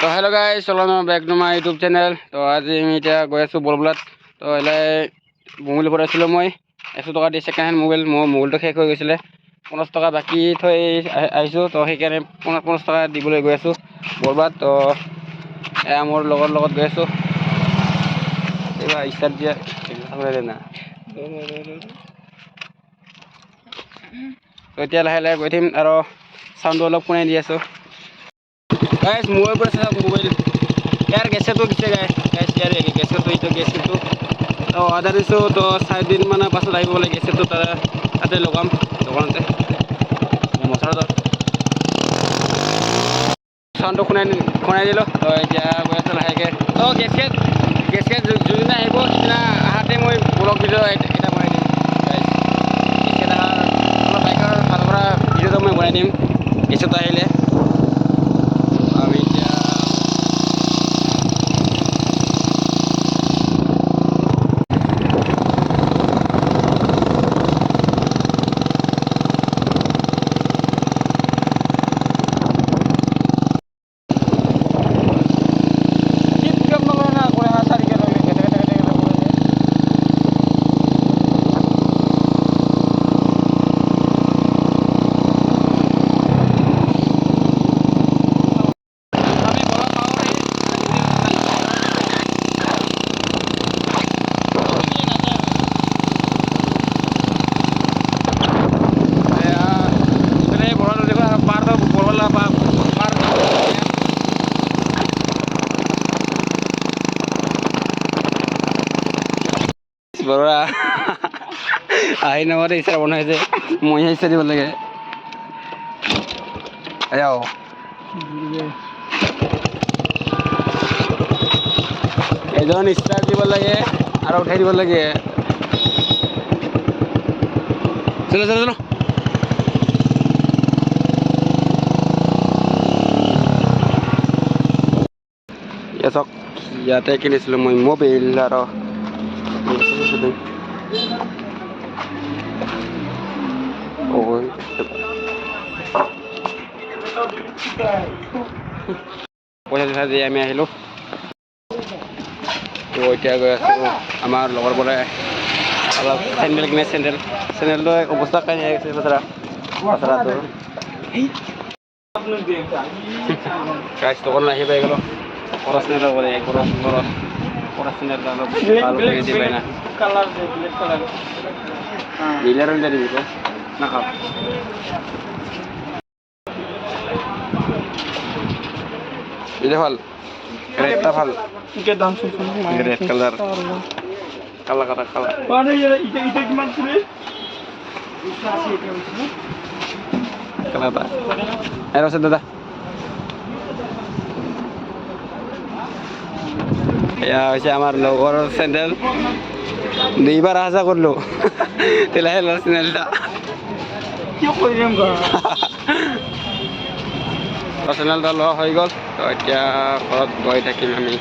তো hello' guys, চলাম back to my YouTube channel. তো আজি আমি এতিয়া গৈ আছোঁ বৰবলাত। তো এলাই মোবাইল ভৰাইছিলোঁ মই 100 টকা দি ছেকেণ্ড হেণ্ড মোবাইল। মোৰ মোবাইলটো শেষ হৈ গৈছিলে, 50 টকা বাকী থৈ আহিছোঁ। তো সেইকাৰণে 50 টকা দিবলৈ গৈ আছোঁ বৰবাত। তো এয়া মোৰ লগৰ লগত গৈ আছোঁ। এইবাৰ ষ্টাৰ্ট দিয়া না। তো এতিয়া লাহে লাহে গৈ থাকিম আৰু চাউণ্ডটো অলপ শুনাই দি আছোঁ। গাইজ মোবাইল পৰা চাওক মোবাইল ইয়াৰ গেছটো দিছে গাইজ ইয়াৰ গেছটো এইটো গেছটো তো অৰ্ডাৰ দিছোঁ। তো 4 দিন মানৰ পাছত আহিব বোলে গেছটো। তাতে লগাম দোকানতে মচলাটো চাউণ্ডটো শুনাই দিলোঁ। তো এতিয়া গৈ আছোঁ লাহেকৈ। তো গেছ যোনদিনা আহিব সিদিনা আহাতে মই ব্লগ ভিডিঅ' এটা বনাই দিম গাইজ। গেছ অলপ বাইকৰ ফালৰ পৰা ভিডিঅ'টো মই বনাই দিম গেছটো আহিলে। আমি এতিয়া বৰা আহি নামতে ইচ্ছা বনাইছে, মই ইচ্ছা দিব লাগে। এজন ষ্টাৰ্ট দিব লাগে আৰু উঠাই দিব লাগে। চলো চলো চলো। চাওক ইয়াতে কিনিছিলোঁ মই মোবাইল আৰু পইচা দি আমি আহিলোঁ। তো এতিয়া গৈ আছোঁ আমাৰ লগৰ পৰা অলপ চেণ্ডেল কিনে চেণ্ডেলটো অৱস্থা কাঢ়ি আহিছে বতৰা গাইজ দোকান আহি পাই গ'লোঁ। খৰচ চেণ্ডেল কৰে খৰচ চেণ্ডেল অলপ ভাল কৰি দি পাই না ডিলাৰ উলিয়াই দিব নাখাওঁ। এটা ভাল রেডটা ভাল এটা দাম শুনছি রেড কালার কালা কালা কালা মানে এটা কি মান ছিল কালাটা এর আছে দাদা। এয়া হৈছে আমাৰ লগৰ চেণ্ডেল। 2 বাৰ আশা কৰিলোঁ তেলাহে ল চেণ্ডেলটা কিয় কৰিম গা চেণ্ডেলটা লোৱা হৈ গ'ল। তো এতিয়া ঘৰত গৈ থাকিম আমি।